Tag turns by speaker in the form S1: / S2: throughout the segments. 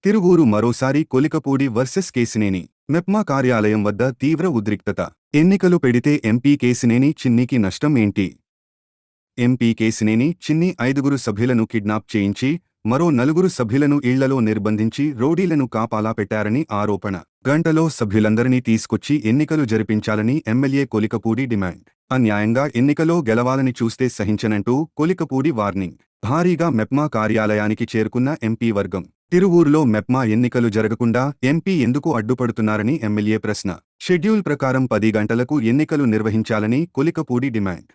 S1: తిరువూరు మరోసారి కొలికపూడి వర్సెస్ కేశినేని. మెప్మా కార్యాలయం వద్ద తీవ్ర ఉద్రిక్తత. ఎన్నికలు పెడితే ఎంపీ కేశినేని చిన్నికి నష్టం ఏంటి? ఎంపీ కేశినేని చిన్ని 5 సభ్యులను కిడ్నాప్ చేయించి మరో 4 సభ్యులను ఇళ్లలో నిర్బంధించి రౌడీలను కాపాలా పెట్టారని ఆరోపణ. గంటలో సభ్యులందరినీ తీసుకొచ్చి ఎన్నికలు జరిపించాలని ఎమ్మెల్యే కొలికపూడి డిమాండ్. అన్యాయంగా ఎన్నికలో గెలవాలని చూస్తే సహించనంటూ కొలికపూడి వార్నింగ్. భారీగా మెప్మా కార్యాలయానికి చేరుకున్న ఎంపీ వర్గం. తిరువూరులో మెప్మా ఎన్నికలు జరగకుండా ఎంపీ ఎందుకు అడ్డుపడుతున్నారని ఎమ్మెల్యే ప్రశ్న. షెడ్యూల్ ప్రకారం 10 గంటలకు ఎన్నికలు నిర్వహించాలని కొలికపూడి డిమాండ్.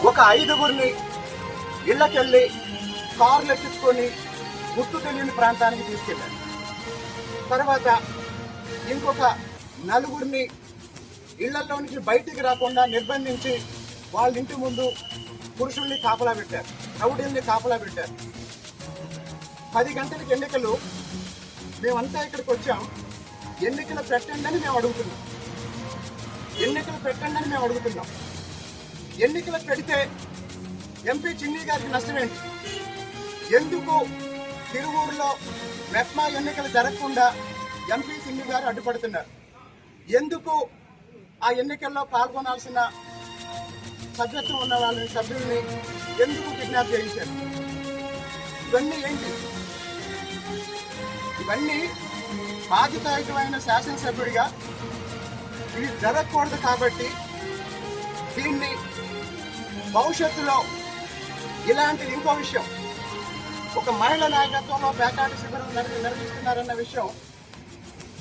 S2: ఒక 5గురిని ఇళ్లకెళ్ళి కార్లు ఎక్కించుకొని గుర్తు తెలియని ప్రాంతానికి తీసుకెళ్ళారు. తర్వాత ఇంకొక 4గురిని ఇళ్లలోనికి బయటికి రాకుండా నిర్బంధించి వాళ్ళ ఇంటి ముందు పురుషుల్ని కాపలా పెట్టారు, రౌడీల్ని కాపలా పెట్టారు. 10 గంటలకు ఎన్నికలు. మేమంతా ఇక్కడికి వచ్చాం. ఎన్నికలు పెట్టండి అని మేము అడుగుతున్నాం. ఎన్నికలు పెడితే ఎంపీ చిన్ని గారికి నష్టమేంటి? ఎందుకు తిరువూరులో మెప్మా ఎన్నికలు జరగకుండా ఎంపీ చిన్ని గారు అడ్డుపడుతున్నారు? ఎందుకు ఆ ఎన్నికల్లో పాల్గొనాల్సిన సభ్యత్వం ఉన్న వాళ్ళని సభ్యుల్ని ఎందుకు కిడ్నాప్ చేయించారు? ఇవన్నీ ఏంటి? ఇవన్నీ బాధ్యతాయుతమైన శాసనసభ్యుడిగా ఇది జరగకూడదు. కాబట్టి దీన్ని భవిష్యత్తులో ఇలాంటిది ఇంకో విషయం, ఒక మహిళ నాయకత్వంలో పేకాటి శిబిరం నిర్వహిస్తున్నారన్న విషయం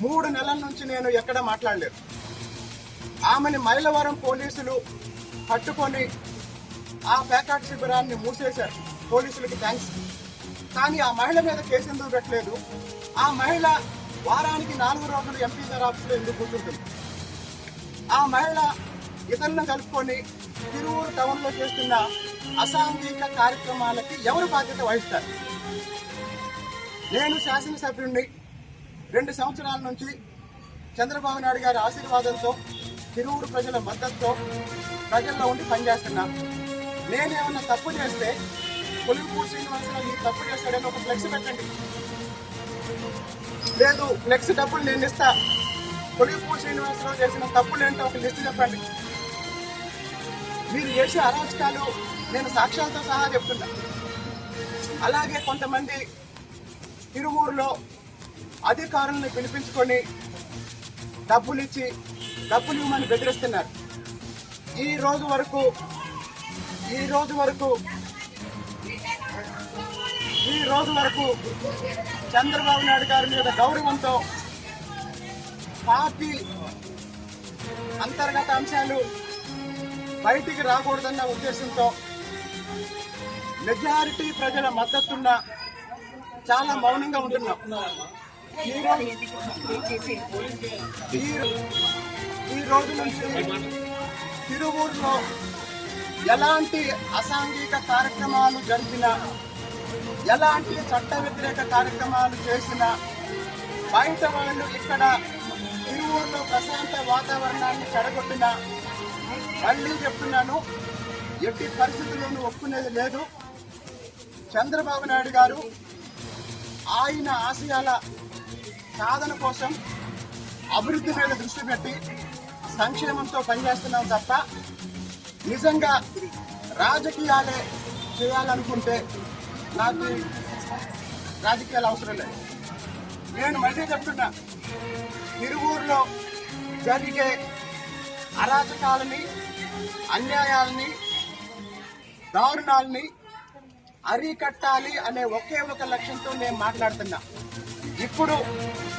S2: 3 నెలల నుంచి నేను ఎక్కడ మాట్లాడలేదు. ఆమెని మైలవరం పోలీసులు పట్టుకొని ఆ పేకాటి శిబిరాన్ని మూసేశారు. పోలీసులకి థ్యాంక్స్. కానీ ఆ మహిళ మీద కేసు ఎందుకు పెట్టలేదు? ఆ మహిళ వారానికి 4 రోజులు ఎంపీ గారి ఆఫీసులో ఎందుకు కూర్చుంటుంది? ఆ మహిళ ఇతరులను కలుపుకొని తిరువూరు టౌన్లో చేస్తున్న అసాంఘిక కార్యక్రమాలకి ఎవరు బాధ్యత వహిస్తారు? నేను శాసనసభ్యుడిని 2 సంవత్సరాల నుంచి చంద్రబాబు నాయుడు గారి ఆశీర్వాదంతో తిరువూరు ప్రజల మద్దతుతో ప్రజల్లో ఉండి పనిచేస్తున్నా. నేనేమన్నా తప్పు చేస్తే కొలికపూడి శ్రీనివాసరావు ఈ తప్పు చేస్తాడని ఒక ఫ్లెక్స్ పెట్టండి. లేదు, ఫ్లెక్స్ డబ్బులు నేను ఇస్తా, కొలికపూడి శ్రీనివాసరావు చేసిన తప్పులు ఏంటో ఒక లిస్ట్ చెప్పండి. మీరు చేసే అరాచకాలు నేను సాక్ష్యాలతో సహా చెప్తున్నా. అలాగే కొంతమంది తిరువూరులో అధికారులను పిలిపించుకొని డబ్బులు ఇవ్వమని బెదిరిస్తున్నారు. ఈ రోజు వరకు చంద్రబాబు నాయుడు గారి మీద గౌరవంతో, పార్టీ అంతర్గత అంశాలు బయటికి రాకూడదన్న ఉద్దేశంతో మెజారిటీ ప్రజల మద్దతున్న చాలా మౌనంగా ఉంటున్నాం. ఈ రోజు నుంచి తిరువూరులో ఎలాంటి అసాంఘిక కార్యక్రమాలు జరిపినా, ఎలాంటి చట్ట వ్యతిరేక కార్యక్రమాలు చేసినా, బయట వాళ్ళు ఇక్కడ తిరువూరులో ప్రశాంత వాతావరణాన్ని చెడగొట్టిన మళ్ళీ చెప్తున్నాను, ఎట్టి పరిస్థితుల్లోనూ ఒప్పుకునేది లేదు. చంద్రబాబు నాయుడు గారు ఆయన ఆశయాల సాధన కోసం, అభివృద్ధి మీద దృష్టి పెట్టి సంక్షేమంతో పనిచేస్తున్నాం తప్ప నిజంగా రాజకీయాలే చేయాలనుకుంటే నాకు రాజకీయాలు అవసరం లేదు. నేను మళ్ళీ చెప్తున్నా, తిరువూరులో జరిగే అరాచకాలని, అన్యాయాలని, దారుణాలని అరికట్టాలి అనే ఒకే ఒక లక్ష్యంతో నేను మాట్లాడుతున్నా. ఇప్పుడు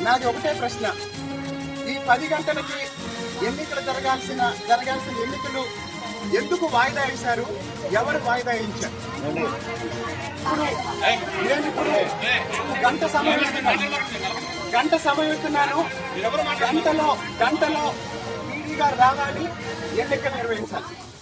S2: నాది ఒకటే ప్రశ్న, ఈ 10 గంటలకి ఎన్నికలు జరగాల్సిన ఎన్నికలు ఎందుకు వాయిదా వేశారు? ఎవరు వాయిదా వేయించారు? నేను ఇప్పుడు గంట సమయం ఇస్తున్నాను. గంటలో టీవీ గారు రావాలి, ఎన్నికలు నిర్వహించాలి.